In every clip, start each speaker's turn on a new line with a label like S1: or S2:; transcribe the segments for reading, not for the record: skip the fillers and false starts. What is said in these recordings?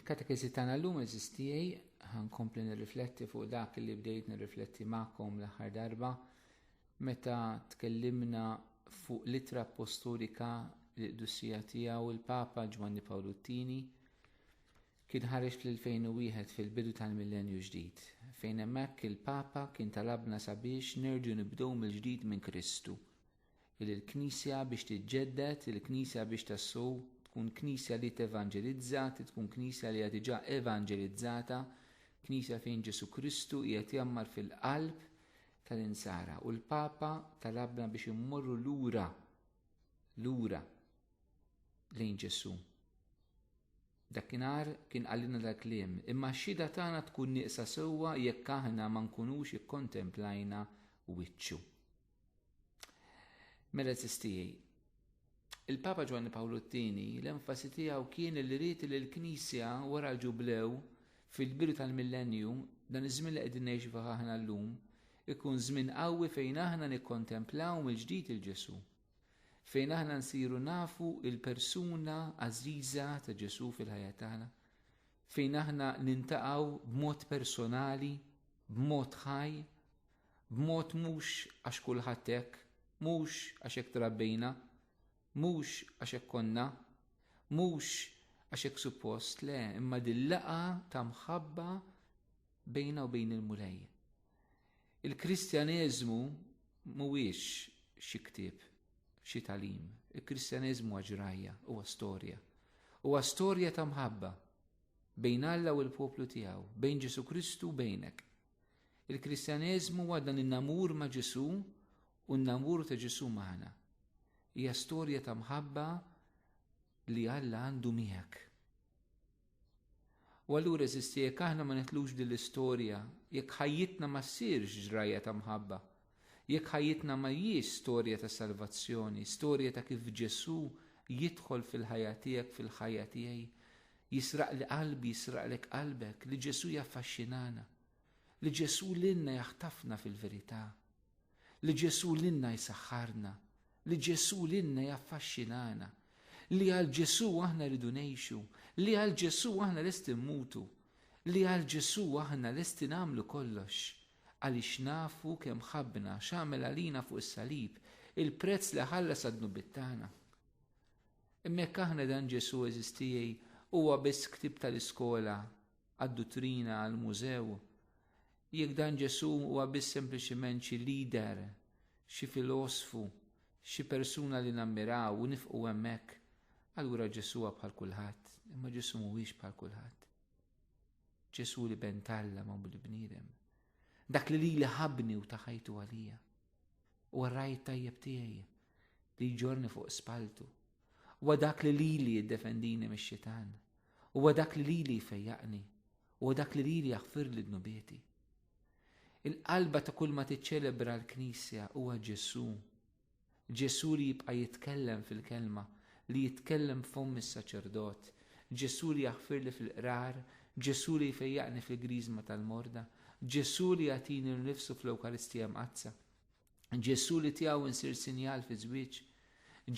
S1: Fil-katekesi tagħna llum eżistijaj ħankompli nirrifletti fuq dak li bdejt nirrifletti magħkom l-aħħar darba meta tkellimna fuq litra apostolika li qdussija tiegħu il-Papa Ġwanni Pawlu Ttini kien ħareġ fl-2001 fil-bidu tal-millenju ġdid, fejn hemmhekk il-Papa kien talabna sabiex nerġgħu nibdew mill-ġdid minn Kristu. Il-Knisja biex tiġġedded, il-Knisja biex tassew tkun Knisja li tevanġelizza, tkun Knisja li hija diġà evanġelizzata, Knisja fejn Ġesu Kristu qiegħed jammar fil-qalb tal-insara. U l-Papa talabna biex immorru lura lejn Ġesu. Dakinhar kien għallina dal-kliem, imma x-xhieda tagħna tkun nieqsa sewwa jekk aħna ma nkunux ikkontemplajna wiċċu. Mela tistijaj, il-Papa Ġwanni Pawlu Ttini l-enfasi tiegħu kien li ried li l-Knisja wara l-ġublew fil-bidu tal-millenju dan iż-żmien li qegħdin ngħixu fih aħna llum ikun żmien qawwi fejn aħna nikkontemplaw mill-ġdid il-Ġesu. Fejn aħna nsiru nafu il-persuna għażiża ta' Ġesu fil-ħajja tagħna, fejn aħna nintaqgħu b'mod personali, b'mod ħaj, b'mod mhux għax kulħadd hekk, mhux għax hekk trabbejna, mhux għax hekk konna, mhux għax hekk suppost, le, imma dil-laqa ta' mħabba bejna u bejn il-mulej. Il-Kristjaneżmu mhuwiex xi ktieb, xi tagħlim. Il-Kristjaneżmu huwa ġrajja, huwa storja. Huwa storja ta' mħabba bejn Alla u l-poplu tiegħu, bejn Ġesu Kristu u bejnek. Il-Kristjaneżmu huwa dan in-namur ma' Ġesu u n-namur ta' Ġesu magħna. Hija storja ta' mħabba li Alla għandu miegħek. U allura eżisti jekk aħna ma nitlux din l-istorja, jekk ħajjitna ma ssirx ġrajja ta' mħabba, jekk ħajjitna ma jiex storja ta' salvazzjoni, storja ta' kif Ġesu jidħol fil-ħajja tiegħek, fil-ħajja tiegħi, jisraq li qalbi, jisraqlek qalbek, li Ġesu jaffaxxinana, li Ġesu lilna jaħtafna fil-verità, li Ġesu lilna jsaħħarna, li Ġesu lilna jaffaxxinana, li għal Ġesu aħna rridu ngħixu, li għal Ġesu aħna lesti nmutu, li għal Ġesu aħna lesti nagħmlu kollox, għaliex nafu kemm ħabbna x'għamel għalina fuq is-salib, il-prezz li ħallas għad-nubbiet tagħna. Imma jekk aħna dan Ġesu eżistijaj huwa biss ktieb tal-iskola, għad-dottrina, għall-mużew, jekk dan Ġesu huwa biss sempliċiment xi lider, xi filosfu, xi persuna li nammiraw u nifqu hemmhekk, allura Ġesu huwa bħal kulħadd, imma Ġesu mhuwiex bħal kulħadd. Ġesu li bentalla ma' bniedem. Dak li ħabni u taħajtu għalija. U għarrajt tajjeb tiegħi li jġorni fuq spaltu. U dak li jiddefendini mix-xitan. U dak li jfejjaqni. U dak li jaħfir li d-nubieti. Il-qalba ta' kull ma tiċċelebra l-Knisja huwa Ġesu. Ġesu li jibqa' jitkellem fil-kelma, li jitkellem f'fomm is-saċerdot. Ġesu li jaħfir li fil-qrar, Ġesu li jfejjaqni fil-griżma tal-morda. Ġesu li jagħtini l-nifsu fl-Ewkaristija mqazza. Ġesu li tiegħu insir sinjal fi żwieġ.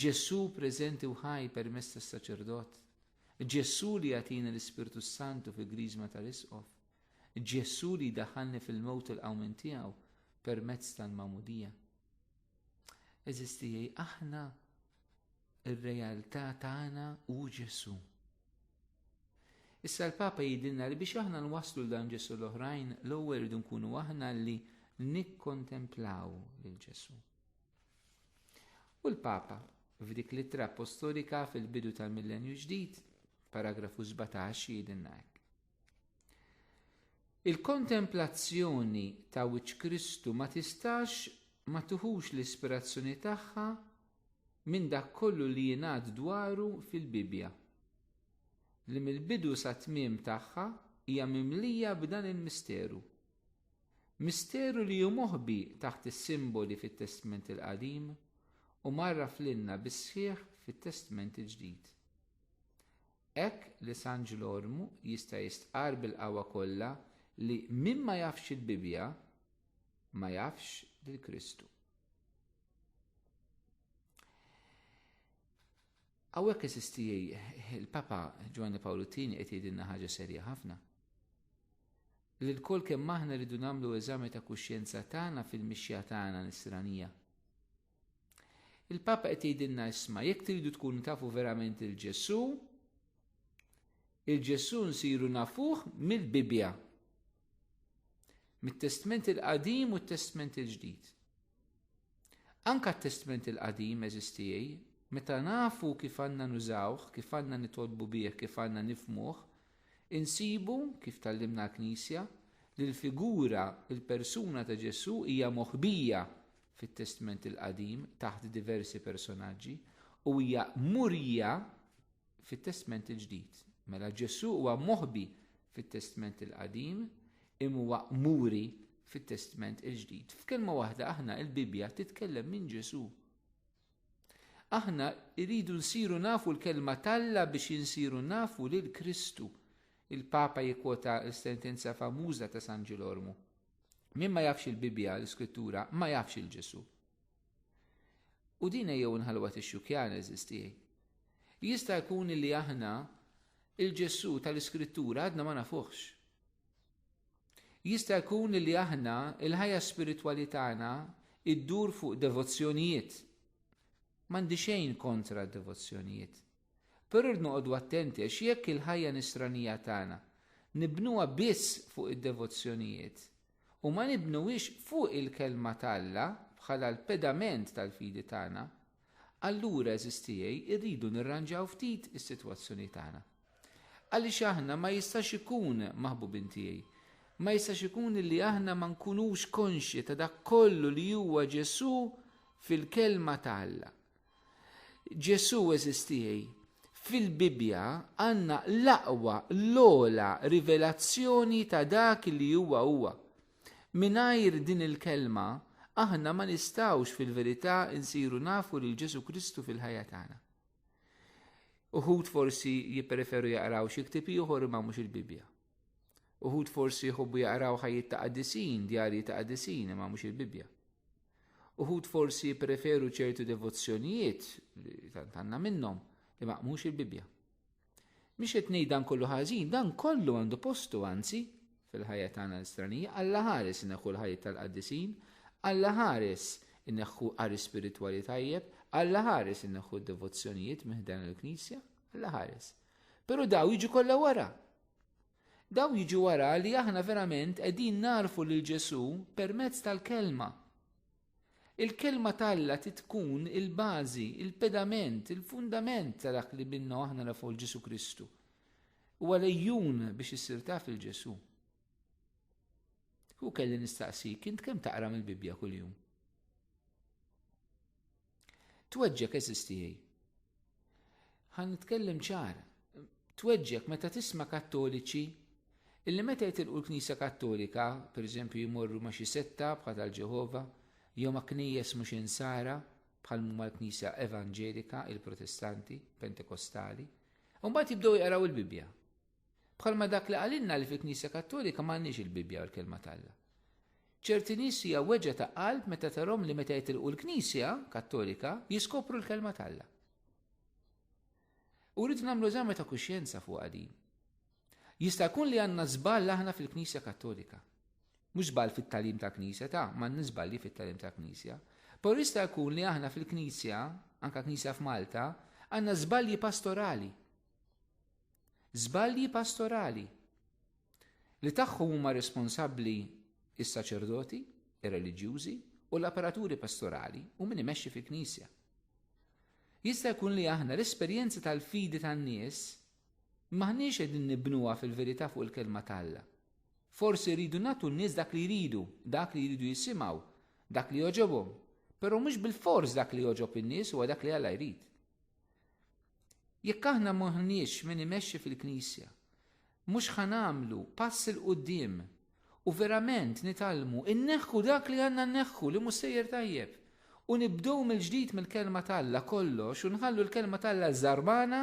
S1: Ġesu preżenti u ħaj permezz tas-saċerdot. Ġesu li jagħtini l-Ispirtu Santu fil-griżma tal-isqof. Ġesu li daħalni fil-mewt il-qawmin tiegħu permezz tal-magħmudija. Eżistijaj aħna ir-realtà tagħna u Ġesu. Issa l-Papa jidilna li biex aħna nwasslu l-dan Ġesu l-oħrajn l-ewwel irridu nkunu aħna li nikkontemplaw lil Ġesu. U l-Papa f'dik littra apostolika fil-bidu tal-millenju ġdid, paragrafu 17 jidilna hekk. Il-kontemplazzjoni ta' wiċċ Kristu ma tistax ma tuħux l-ispirazzjoni tagħha minn dak kollu li jingħad dwaru fil-Bibja. Li mill-bidu sa tmiem tagħha hija mimlija b'dan il-misteru. Misteru li hu moħbi taħt is-simboli fit-Testament il-Qadim u marraf lilna bis-sħiħ fit-Testament il-Ġdid. Hekk li San Ġlormu jista' jistqar bil-qawwa kollha li min ma jafx il-Bibja ma jafx lil Kristu. Għawek esistijaj, il-Papa Giovanni Paolo II qed jgħidilna ħaġa serja ħafna. Li l-kol kemm aħna rridu nagħmlu eżami ta' kuxjenza tagħna fil-mixja tagħna nisranija. Il-Papa qed jgħidilna isma' jekk tridu tkunu tafu verament il-Ġesu nsiru nafuh mill-Bibja. Mit-Testament il-Qadim u t-Testament il-Ġdid. Anka t-Testament il-Qadim eżistijaj, meta nafu kif għandna nużawh, kif għandna nitolbu bih, kif għandna nifhmuh, insibu kif tallimna l-Knisja li l-figura, il-persuna ta' Ġesu hija moħbija fit-Testament il-Qadim taħt diversi personaġġi u hija murija fit-Testament il-Ġdid. Mela Ġesu huwa moħbi fit-Testament il-Qadim imma muri fit-Testament il-Ġdid. F'kelma waħda aħna il-Bibja titkellem minn Ġesu. Aħna iridu nsiru nafu l-kelma talla biex insiru nafu lil Kristu. Il-Papa jikkwota l-sentenza famuża ta' San Ġilormu. Min ma jafx il-Bibja, l-Iskrittura, ma jafx il-Ġesu. U din jew nħalwa tix-xukjan eżistijaj. Jista' jkun li aħna il-Ġesu tal-Iskrittura għadna ma nafuħx. Jista' jkun li aħna il-ħajja spiritwali tagħna iddur fuq devozzjonijiet. M'għandi xejn kontra d-devozzjonijiet. Però noqogħdu attenti għax jekk il-ħajja nisranija tagħna nibnuha biss fuq id-devozzjonijiet u ma nibnuwix fuq il-kelma talla bħala l-pedament tal-fidi tagħna, allura eżistijaj irridu nirranġaw ftit is-sitwazzjoni tagħna. Għaliex aħna ma jistax ikun maħbubin tiegħi, ma jistax ikun li aħna ma nkunux konxji ta' dak kollu li huwa Ġesu fil-kelma talla. Ġesu eżistijaj fil-Bibja għandna l-aqwa l-ola rivelazzjoni ta' dak li huwa. Mingħajr din il-kelma aħna ma nistawx fil-verità insiru nafu lil Ġesu Kristu fil-ħajja tagħna. Uħud forsi jippreferu jaqraw xi ktieb ieħor ma mhux il-Bibja. Uħud forsi jħobbu jaqraw ħajjiet ta' qaddisin, djarji ta' qaddisin ma mhux il-Bibja. Uħud forsi jippreferu ċertu devozzjonijiet li tant għandna minnhom li ma mhux il-Bibja. Mhix qed ngħid dan kollu ħażin, dan kollu għandu postu anzi fil-ħajja tagħna l-istranija, Alla ħares inneħħu l-ħajjiet tal-qaddisin, Alla ħares inneħħu qari spiritwali tajjeb, Alla ħares inneħħu d-devozzjonijiet miħdan il-Knisja, Alla ħares. Però daw jiġu kollha wara. Daw jiġu wara li aħna verament qegħdin narfu lil Ġesu permezz tal-kelma. Il-kelma talla titkun il-bażi, il-pedament, il-fundament ta' dak li minnu aħna nafu l-Ġesu Kristu. U għalejjun biex issir taf il-Ġesu. U kelli nistaqsik, int kemm taqra mill-Bibja kuljum? Tweġġek eżistijaj. Ħan nitkellem ċar. Tweġġek meta tisma' Kattoliċi illi meta jitilqu l-Knisja Kattolika, pereżempju jmorru ma' xi setta bħal tal-Ġehova, jew ma' knejjes mhux insara bħal huma l-Knisja Evanġelika, il-Protestanti, Pentekostali, u mbagħad jibdew jaqraw il-Bibja. Bħalma dak li qalilna li fil-Knisja Kattolika m'għandniex il-Bibja u l-kelma talla. ċerti nies hija weġġa ta' qalb meta tarhom li meta jitilqu l-Knisja Kattolika jiskopru l-kelma talla. U rridu nagħmlu eżami ta' kuxjenza fuq din. Jista' jkun li għandna żball aħna fil-Knisja Kattolika. Mhux żball fit-tagħlim ta' Knisja m'għandniex żballi fit-tagħlim ta' Knisja. Però jista' jkun li aħna fil-Knisja, anke Knisja f'Malta, għandna żbalji pastorali. Żbalji pastorali li tagħhom huma responsabbli is-saċerdoti, ir-reliġjużi u l-apparaturi pastorali u min imexxi fil-Knisja. Jista' jkun li aħna l-esperjenza tal-fidi tan-nies maħniex qegħdin nibnuha fil-verità fuq il-kelma talla. Forsi rridu nagħtu n-nies dak li jridu jisimgħu, dak li joġobhom, però mhux bil-fors dak li joġob in-nies huwa dak li Alla jrid. Jekk aħna maħniex min imexxi fil-Knisja, mhux ħanamlu pass il quddiem u verament nitalmu inneħħu dak li għandna nneħħu li mhux sejjer tajjeb u nibdew mill-ġdid mill-kelma talla kollox u nħallu l-kelma talla żarbana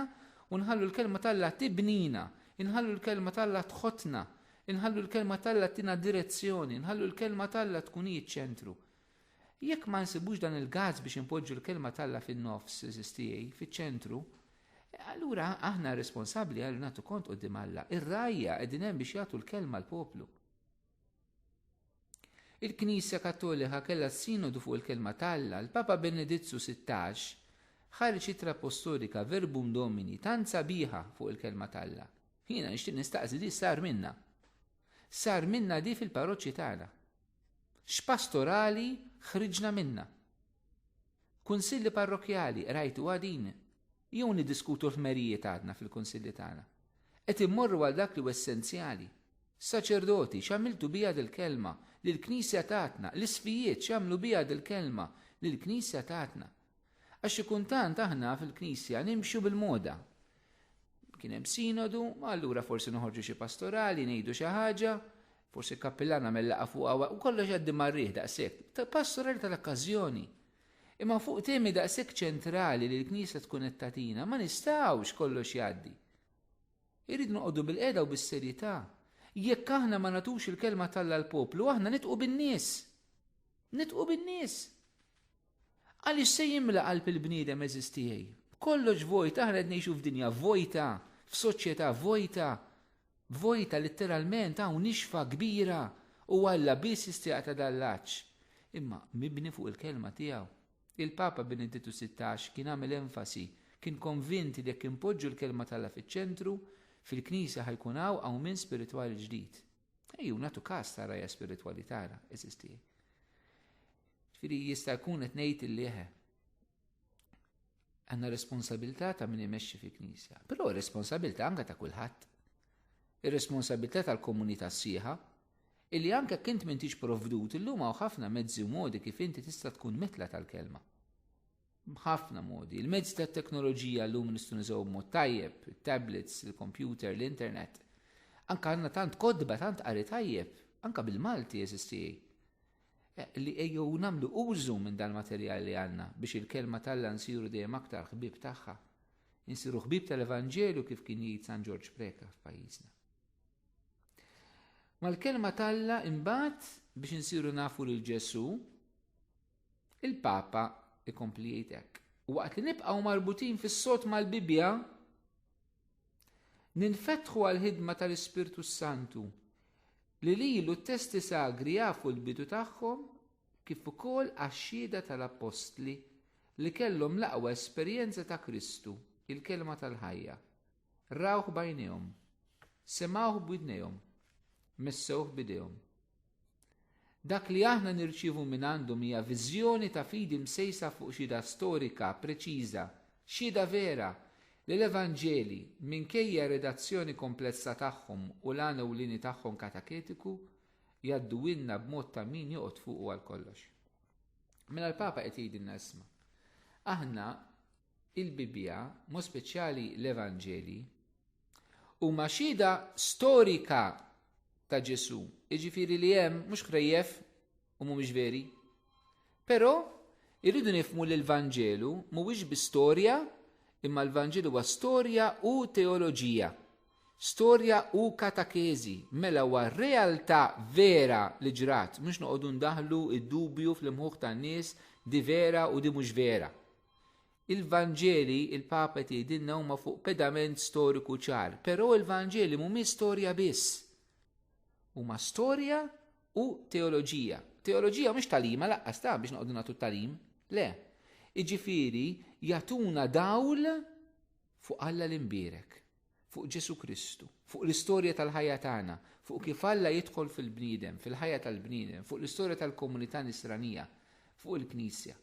S1: u nħallu l-kelma talla tibnina, inħallu l-kelma talla tħottna, inħallu l-kelma talla tina direzzjoni, inħallu l-kelma talla tkun ċentru. Jekk ma nsibux dan il-gazz biex impoġġu l-kelma talla fin-nofs eżistijaj, fiċ-ċentru, Allura aħna responsabbli għal nagħtu kont qudiem Alla. Ir-rajja qegħdin hemm biex jagħtu l-kelma l-poplu. Il-Knisja Kattolika kellha sinodu fuq il-kelma tal-Alla. Il-Papa Benedizzu 16 ħareġ itra apostolika Verbum Domini tant sabiħa fuq il-kelma tal-Alla. Jiena nixtieq nistaqsi di sar minna. Sar minna di fil-parroċċi tagħna. X'pastorali ħriġna minna. Kunsilli parrokjali rajtu għadin. Jew niddiskutu l-ħmerijiet għadna fil-kunsilli tagħna. Qed immorru għal dak li hu essenzjali. Saċerdoti x'għamiltu biha dil-kelma lill-Knisja tagħna, l-isfijiet x'għamlu biha dil-kelma lill-Knisja tagħna. Għax kuntant aħna fil-Knisja nimxu bil-moda. Kien hemm sinodu, allura forsi noħorġu xi pastorali, ngħidu xi ħaġa, forsi kappillana mella fuqha u kollox għaddi marrih daqshekk. Pastorali tal-okkażjoni. Imma fuq temi daqshekk ċentrali li l-Knisja tkun qed tagħtina ma nistgħux kollox jgħaddi. Irid noqogħdu bil-qiegħda u bis-serjetà. Jekk aħna ma nagħtux il-kelma tal-Alla l-poplu, aħna nitqu bin-nies. Nitqu bin-nies. Għaliex se jimla qalb il-bniedem eżistijej. Kollox vojta, aħna qed ngħixu f'dinja vojta, f'soċjetà vojta. Vojta letteralment hawn nixfa kbira u Alla biss jistieq ta' dallaċ. Imma mibni fuq il-kelma tiegħu. Il-Papa Benedittu 16 kien għamel enfasi, kien konvinti li jekk impoġġu l-kelma tal-Alla fiċ-ċentru, fil-Knisja ħajkun hawn minn spiritwali ġdid. Ejju nagħtu każ ta' rajja spiritwali tagħna eżistijej. Ġifieri jista' jkun qed ngħid illieħe. Għandna responsabilità ta' min imexxi fil-Knisja, però responsabilità anke ta' kulħadd. Ir-responsabilità tal-komunità sieħa, illi anke jekk int m'intix provdut illum hawn ħafna mezzi u modi kif inti tista' tkun mitla tal-kelma. Ħafna modi. Il-mezzi tat-teknoloġija llum nistgħu nużaw b'mod tajjeb, il-tablets, il-computer, l-internet. Anke għandna tant kodba, tant qari tajjeb, anke bil-Malti eżistijej. Li ejjew nagħmlu użu minn dan materjal li għandna biex il-kelma tal-Alla nsiru dejjem aktar ħbieb tagħha. Insiru ħbieb tal-Evanġelju kif kien jgħid San George Preka f'pajjiżna. Ma l-kelma tal-Alla imbagħad biex insiru nafu lil Ġesu, il-Papa ikompli jgħid hekk. Waqt li nibqgħu marbutin fis-sod mal-Bibja, ninfetħu għall-ħidma tal-Ispirtu Santu li lilu t-testi sagri jafu l-bidu tagħhom kif ukoll għax-xhieda tal-Apostli li kellhom l-aqwa esperjenza ta' Kristu, il-kelma tal-ħajja. Rawh bajnejhom, semgħuh b'widnejhom, messewh b'idejhom. Dak li aħna nirċievu minn għandhom hija viżjoni ta' fidi msejsa fuq xhieda storika preċiża, xhieda vera li l-Evanġeli minkejja redazzjoni komplessa tagħhom u l-għana u lini tagħhom kataketiku jgħadduwilna b'mod ta' min joqgħod fuq għal kollox. Mela l-Papa qed jgħidilna isma'. Aħna il-Bibja, mo speċjali l-Evanġeli, huma xhieda storika ta' Ġesu, jiġifieri li hemm mhux ħrejjef u mhumiex veri. Però irridu nifhmu li l-Vanġelu mhuwiex bi-storja, imma l-Vanġelu huwa storja u teoloġija, storja u katakezi, mela huwa realtà vera li ġrat, mhux noqogħdu ndaħlu id-dubju fl-imħuħ tan-nies di vera u di mhux vera. Il-Vanġeli, il-Papa tgħidilna huma fuq pedament storiku ċar, però il-Vanġeli mhumiex storja biss. Huma storja u teoloġija. Teoloġija mhux talima laqqas ta' biex noqogħdu nagħtu talim, le. Jiġifieri jagħtuna dawl fuq Alla l-imbierek, fuq Ġesu Kristu, fuq l-istorja tal-ħajja tagħna, fuq kif Alla jidħol fil-bniedem, fil-ħajja tal-bniedem, fuq l-istorja tal-komunità nisranija, fuq il-Knisja.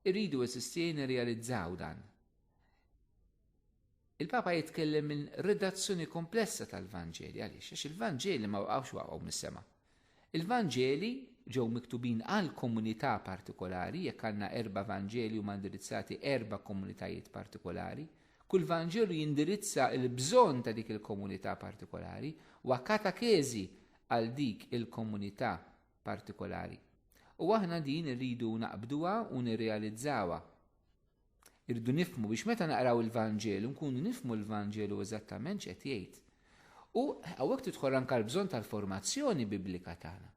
S1: Irridu eżistien nirrealizzaw dan. Il-Papa jitkellem minn redazzjoni komplessa tal-Vanġeli, għaliex għax il-Vanġeli ma waqgħux mis-sema. Il-Vanġeli ġew miktubin għal komunità partikolari, jekk għandna 4 Vanġeli huma indirizzati 4 komunitajiet partikolari, kull Vanġelu jindirizza l-bżonn ta' dik il-komunità partikolari u katakezi għal dik il-komunità partikolari. U aħna din irridu naqbduha u nirrealizzawha. Irridu nifhmu biex meta naqraw il-Vanġelu nkunu nifhmu l-Vanġelu eżattament x'qed jgħid. U hawnhekk tidħol anke l-bżonn tal-formazzjoni biblika tagħna.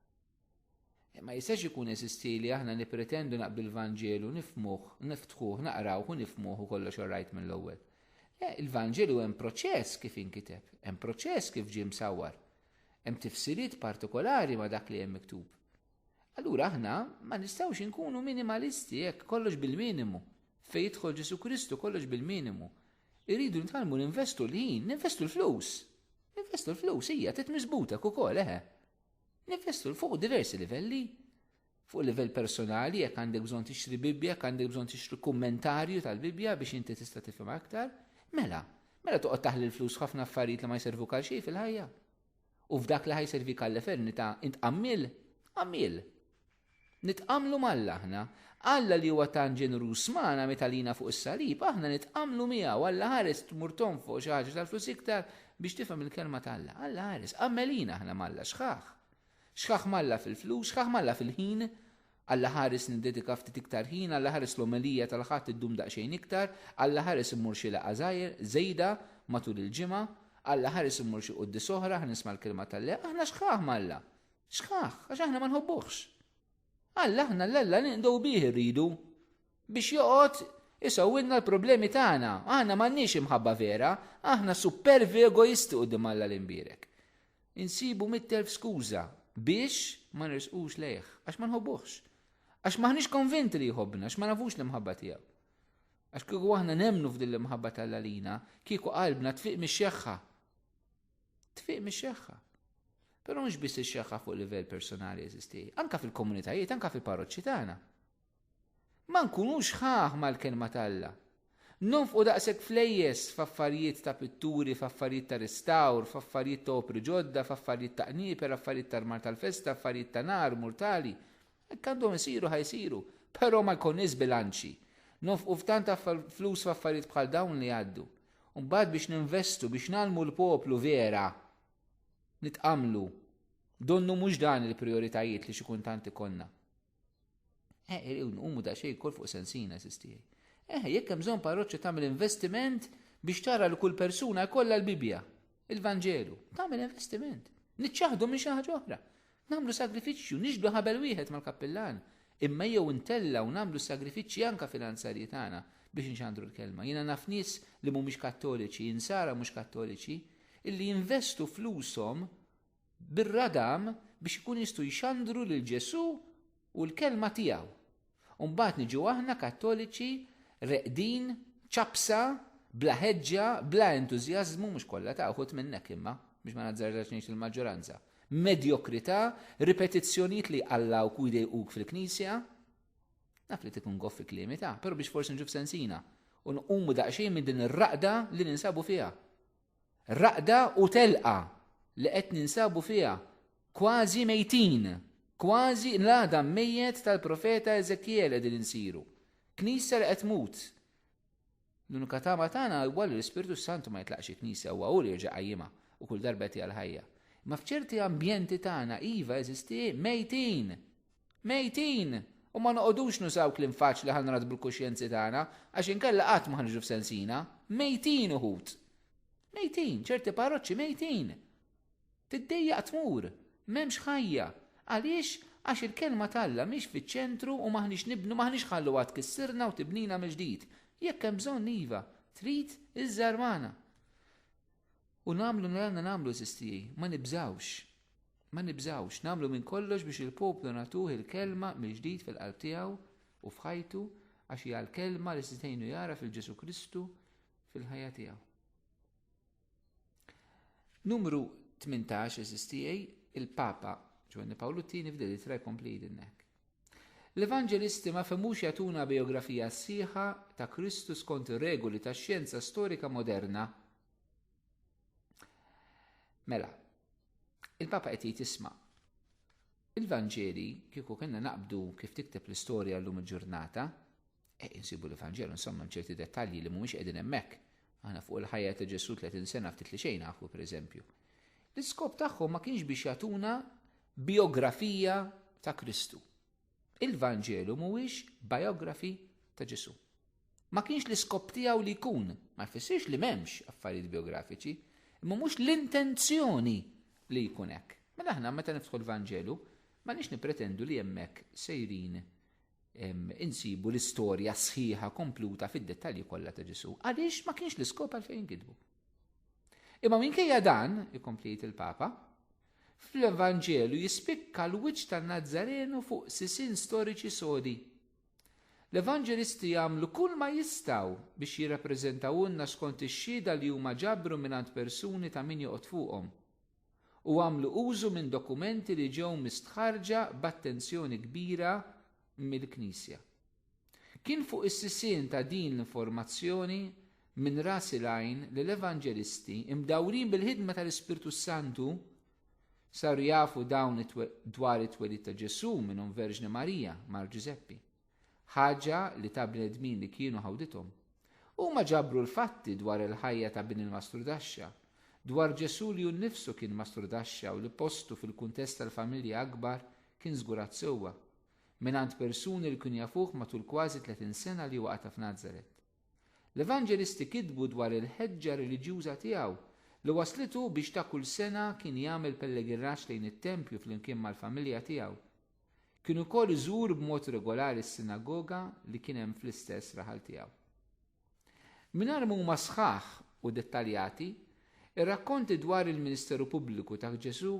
S1: Ma jistax ikun eżisti li aħna nippretendu naqbel il-Vanġelu nifhmuh, niftħuh, naqrawh u nifhmuh u kollox orajt mill-ewwel. Il-Vanġelu hemm proċess kif inkiteb, hemm proċess kif ġie msawwar, hemm tifsiriet partikolari ma' dak li hemm miktub. Allura aħna ma nistgħux inkunu minimalisti hekk kollox bil-minimu. Fejn jidħol Ġesu Kristu kollox bil-minimu. Irridu nitalmu ninvestu l-ħin, ninvestu l-flus. Ninvestu l-flus hija titmiżbutek ukoll Ninvestu fuq diversi livelli. Fuq livell personali jekk għandek bżonn tixtri Bibbja, jekk għandek bżonn tixtri kummentarju tal-Bibbja biex inti tista' tifhem aktar, mela toqgħod taħli l-flus ħafna affarijiet li ma jsservuk għal xejn fil-ħajja. U f'dak li ħajservik għall-eternità int qammil. Nitqamlu mal aħna. Alla li huwa tan ġenerus magħna meta lina fuq is-salib, aħna nitqamlu miegħu Alla ħares tmurtom fuq xi ħaġa tal-flus iktar biex tifhem il-kelma tal-Alla. Alla ħares, qammelina aħna malla xħaħ. Xħaħ malla fil-flus, xħaħ malla fil-ħin, Alla ħares nindedika ftit iktar ħin, Alla ħares l-omelija tal-ħadd iddum daqsxejn iktar, Alla ħares immur xi laqgħa żejda matul il-ġimgħa, Alla ħares immur xi quddis oħra ħnisma' l-kelma tal-Le, aħna xħaħ malla. Xħaħ, għax aħna ma nħobbuhx. Alla aħna l-Alla ninqdew bih irridu biex joqgħod isawwilna l-problemi tagħna. Aħna m'għandniex imħabba vera, aħna supervi egoisti quddiem Alla l-imbierek. Insibu 100,000 skuża biex ma nirsqux lejh, għax ma nħobbuhx. Għax maħniex konvinti li jħobbna, għax ma nafux l-imħabba tiegħu. Għax kieku aħna nemmnu f'din l-imħabba tal-Alla lina, kieku qalbna tfiq mix-xeħħa. Tfiq mix-xeħħa. Però mhux biss ix-xeħħa fuq livell personali eżisti, anke fil-komunitajiet, anke fil-parroċċi tagħna. Ma nkunux ħaħ mal-kelma tal-Alla. Nonfqu daqshekk flejjes f'affarijiet ta' pitturi, f'affarijiet ta' ristawr, f'affarijiet ta' opri ġodda, f'affarijiet ta' qnieper, affarijiet tal-mar tal-festa, affarijiet ta' nar, murtali. Hekk għandhom isiru ħajsiru, però ma jkollniex bilanċi. Nonfqu f'tant flus f'affarijiet bħal dawn li għaddu. U mbagħad biex ninvestu biex nagħmlu l-poplu vera. Nitqamlu, donnu mhux dan il-prioritajiet li xi kuntant ikollna. Umu da xejn kol fuq sensina sistijaj. Jekk hemm bżonn parroċċa tagħmel investiment biex tara li kull persuna jkollha l-Bibja, il-Vanġelu, tagħmel investiment. Niċċaħdu minn xi ħaġa oħra. Nagħmlu sagrifiċċju, niġbdu ħabel wieħed mal-kappellan, imma jew intella u nagħmlu sagrifiċċji anke finanzjarji tagħna biex inxandru l-kelma. Jiena naf nies li mhumiex kattoliċi, insara mhux kattoliċi, illi jinvestu flushom bir-radam biex ikun jistgħu jxandru lil Ġesu u l-kelma tiegħu. U mbagħad niġu aħna kattoliċi reqdin, ċabsa, bla ħeġġa, bla entużjażmu mhux kollha taaħud minnek imma biex ma nazzarrax ngħid il-maġġoranza. Medjokrità, ripetizzjonijiet li Alla u kuidejquk fil-Knisja. Naf li tkun goff il-kliemi ta', però biex forsi nġuf sensina u nqumu daqsxejn minn din ir-raqda li ninsabu fiha. Raqda u telqa li qed ninsabu fiha kważi mejtin, kważi l-għada mejjet tal-profeta Eżekiel qegħdin insiru. Knisja li qed tmut. L-unika tama tagħna huwa li l-Ispiritu Santu ma jitlaqx il-Knisja huwa hu li jerġa' qajjimha u kull darba qed l-ħajja. Ma f'ċerti ambjenti tagħna iva eżisti mejtin. Mejtin! U ma noqogħdux nusaw kliem faċli ħalli nradbu bil-kuxjenzi tagħna għax inkella qatt ma ħanġu f'sensina, mejtin uħud. Mejtin, ċerti parroċċi mejtin. Tiddejjaq tmur, m'hemmx ħajja. Għaliex għax il-kelma tal-Alla mhix fiċ-ċentru u maħniex nibnu maħniex ħallu għad kissirna u tibnina mill-ġdid. Jekk hemm bżonn iva, trid iżżar magħna. U nagħmlu nagħmlu nagħmlu sistiji, ma nibżawx, nagħmlu minn kollox biex il-poplu nagħtuh il-kelma mill-ġdid fil-qalb tiegħu u f'ħajtu għax hija l-kelma li stejnu jara fil-Ġesu Kristu fil-ħajja tiegħu. Numru 18 SSTA, il-Papa Ġwanni Pawlu T f'del litra jkompli dinnek. L-Evanġelisti ma femux jagħtuna biografija sħiħa ta' Kristu skont ir-regoli tax-xjenza storika moderna. Mela, il-Papa qed jisma' il-Vanġeli kieku kellna naqbdu kif tikteb l-istorja llum il-ġurnata, insibu l-Evanġelu insomma ċerti dettalji li mhumiex qegħdin hemmhekk. Aħna fuq il-ħajja ta' Ġesu 30 sena ftit li xejn nafu pereżempju. L-iskop tagħhom ma kienx biex jagħtuna biografija ta' Kristu. Il-Vanġelu mhuwiex biografi ta' Ġesu. Ma kienx l-iskop tiegħu li jkun, ma jfissirx li m'hemmx affarijiet biografiċi, imma mhux l-intenzjoni li jkun hekk. Mela aħna meta niftħu l-Vanġelu ma nix nipretendu li hemmhekk sejrin insibu l-istorja sħiħa kompluta fid-dettalji kollha ta' Ġesu. Għaliex ma kienx l-iskop għalfejn kidbu. Imma minkejja dan, ikompli il-Papa, fl-Evanġelu jispikka l-wiċċ tan-Nazzarenu fuq sisin storiċi sodi. L-Evanġelisti jagħmlu kull ma jistgħu biex jirrappreżentawulna skont ix-xhieda li huma ġabru mingħand persuni ta' min joqgħod fuqhom. U għamlu użu minn dokumenti li ġew mistħarġa b'attenzjoni kbira mill-Knisja. Kien fuq is-sisien ta' din l-informazzjoni minn ras il-għajn li l-Evanġelisti imdawrin bil-ħidma tal-Ispirtu Santu saru jafu dawn dwar it-twelid ta' Ġesu minnhom Verġni Marija mar Giuseppi. Ħaġa li ta' bnedmin li kienu ħawdithom. Huma ġabru l-fatti dwar il-ħajja ta' bin il-Mastrudaxxa, dwar Ġesu li hu nnifsu kien Mastrudaxxa u li postu fil-kuntest tal-familja akbar kien żgurat sewwa mingħand persuni li kienu jafuh matul kważi 30 sena li waqata f'Nażaret. L-Evanġelisti kitbu dwar il-ħeġġa reliġjuża tiegħu li waslitu biex ta' kull sena kien jagħmel pellegrinaġġ lejn it-Tempju flimkien mal-familja tiegħu. Kien ukoll iżur b'mod regolari s-sinagoga li kien hemm fl-istess raħal tiegħu. Mingħajr ma huma sħaħ u dettaljati, ir-rakkonti dwar il-Ministeru Pubbliku ta' Ġesu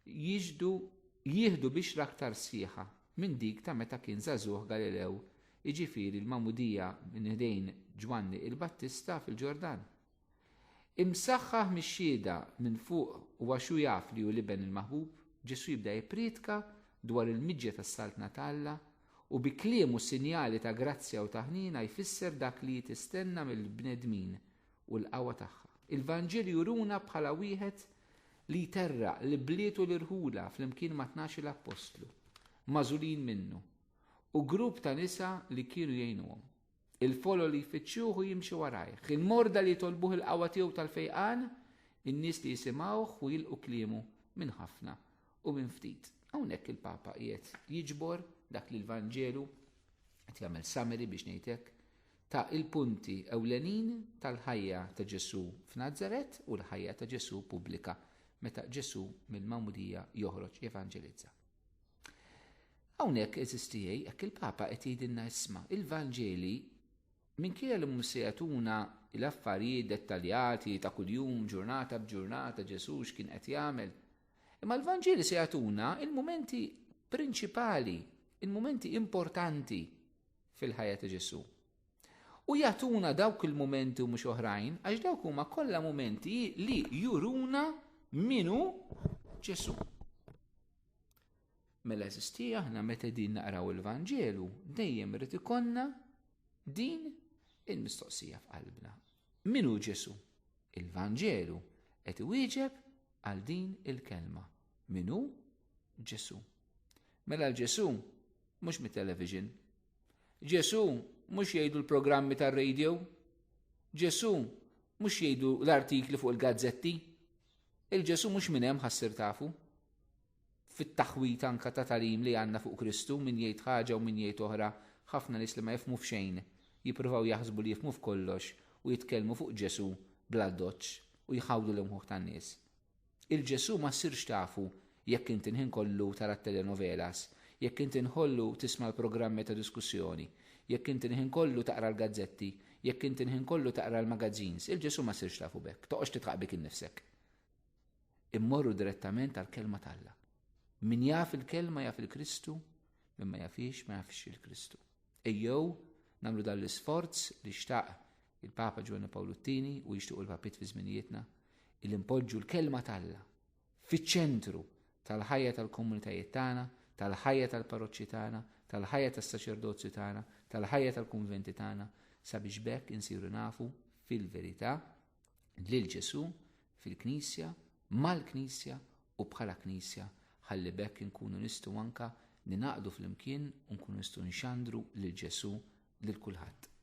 S1: jieħdu biex aktar sħiħa minn dik ta' meta kien żagħżugħ Galilew, jiġifieri l-Magħmudija minn ħdejn Ġwanni il-Battista fil-Ġordan. Imsaħħaħ mix-xhieda minn fuq u għaxu jaf li hu liben il-maħbub, Ġesu jibda jippriedka dwar il-miġġa tas-saltna talla u bi kliem u sinjali ta' grazzja u taħnina jfisser dak li tistenna mill-bnedmin u l-qawwa tagħha. Il-Vanġeli juruna bħala wieħed li jterraq li blietu l-irħula flimkien ma' 12 l-Apostlu, mażulin minnu, u grupp ta' nisa li kienu jgħinuhom. Il-folo li jfittxuh u jimxi warajh, il-morda li jtolbuh il-qawwa tiegħu tal-fejqan, in-nies li jisimgħuh u jilqu kliemu minn ħafna u minn ftit. Hawnhekk il-Papa qiegħed jiġbor dak li l-Vanġelu qed jagħmel summary biex ngħidlek ta' il-punti ewlenin tal-ħajja ta' Ġesu f'Nażaret u l-ħajja ta' Ġesu pubblika meta Ġesu mill-Magħmudija joħroġ jevanġelizza. Hawnhekk eżistijej hekk il-Papa qed jgħidilna isma' il-Vanġeli minkejja li mhux se jagħtuna l-affarijiet dettaljati ta' kuljum ġurnata b'ġurnata Ġesu x'kien qed jagħmel. Imma l-Vanġeli se jagħtuna il-momenti prinċipali, il-momenti importanti fil-ħajja ta' Ġesu. U jagħtuna dawk il-momenti u mhux oħrajn għax dawk huma kollha momenti li juruna minu Ġesu. Mela eżistija aħna meta din naqraw il-Vanġelu dejjem irid ikollna din il-mistoqsija f'qalbna. Minu Ġesu? Il-Vanġelu qed iwieġeb għal din il-kelma. Minu Ġesu. Mela l-Ġesu mhux mit-television. Ġesu mhux jgħidu l-programmi tar-radio. Ġesu mhux jgħidu l-artikli fuq il-gazzetti. Il-Ġesu mhux minn hemm ħassir tafu. Fit-taħwit anke ta' talim li għandna fuq Kristu min jgħid ħaġa u min jgħid oħra, ħafna nies li ma jifhmu f'xejn, jippruvaw jaħsbu li jifhmu f'kollox u jitkellmu fuq Ġesu bla doċċ u jħawdu l-imħuħ tan-nies. Il-Ġesu ma ssirx tafu jekk inti nħin kollu tara telenovelas, jekk inti nħollu tisma' l-programmi ta' diskussjoni, jekk inti nħin kollu taqra l-gazzetti, jekk inti nħin kollu taqra l-magazzins, il-Ġesu ma ssirx tafu bekk, toqgħodx titqabik innifsek. Immorru direttament għall-kelma tal-Alla. Min jaf il-kelma jaf il-Kristu, min ma jafix ma jafix il-Kristu. Ejjew nagħmlu dan l-isforz li xtaq il-Papa Giovanni Paolo II u jixtiequ l-Papit fi żminijietna il-impoġġu l-kelma tal-Alla fiċ-ċentru tal-ħajja tal-komunitajiet tagħna, tal-ħajja tal-parroċċi tagħna, tal-ħajja tas-saċerdozzi tagħna, tal-ħajja tal-kunventi tagħna, sabiex bekk insiru nafu fil-verità lil Ġesu fil-Knisja, mal-Knisja u bħala Knisja ħalli bekk inkunu nistgħu anke ninaqdu flimkien u nkunu nistgħu nxandru lil Ġesu lil kulħadd.